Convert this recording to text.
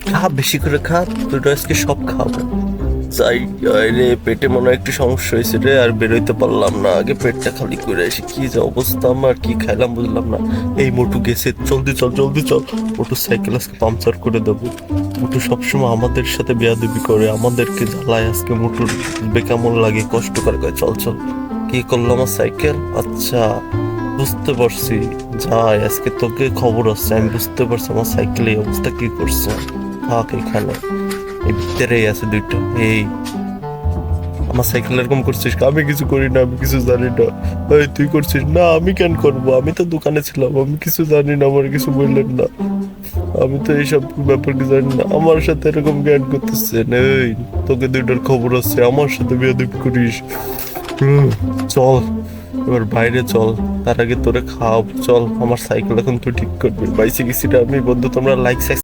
খা, বেশি করে খা, দুটো আজকে সব খাবো। যাই রে, পেটে মনে হয় একটু সমস্যা হয়েছে রে, আর বেরোইতে পারলাম না। আগে পেটটা খালি করে আসি, কি যে অবস্থা আমার, কি খাইলাম বুঝলাম না। এই মোটু গেছে, জলদি চল জলদি চল। মোটু সাইকেল আজকে পাংচার করে দেবো। মোটু সবসময় আমাদের সাথে বেয়াদবি করে, আমাদেরকে জ্বালায়। আজকে মোটুর বেকেমন লাগে, কষ্ট করে কয় চল চল। কি করলো আমার সাইকেল? আচ্ছা, বুঝতে পারছি। যাই, আজকে তোকে খবর আছে, আমি বুঝতে পারছি আমার সাইকেল এই অবস্থা কি করছে। থাক এখানে, এই ভিতরেই আছে দুইটা। এই আমার সাইকেল এরকম করছিস? আমি কিছু করি না, আমি কিছু জানি না। এই তুই করছিস? না, আমি কেন করবো, আমি তো দোকানে ছিলাম, আমি কিছু জানি না, আমার কিছু বললেন না। আমি তো এইসব ব্যাপার কি জানি না, আমার সাথে এরকম জ্ঞান করতেছেন। এই তোকে দুইটার খবর আছে, আমার সাথে বেয়াদবি করিস। হুম, চল এবার বাইরে চল, তার আগে তোরে খাওয়াবো। চল, আমার সাইকেল এখন তুই ঠিক করবি। বাইসে গেছিটা আমি বন্ধু, তোমরা লাইক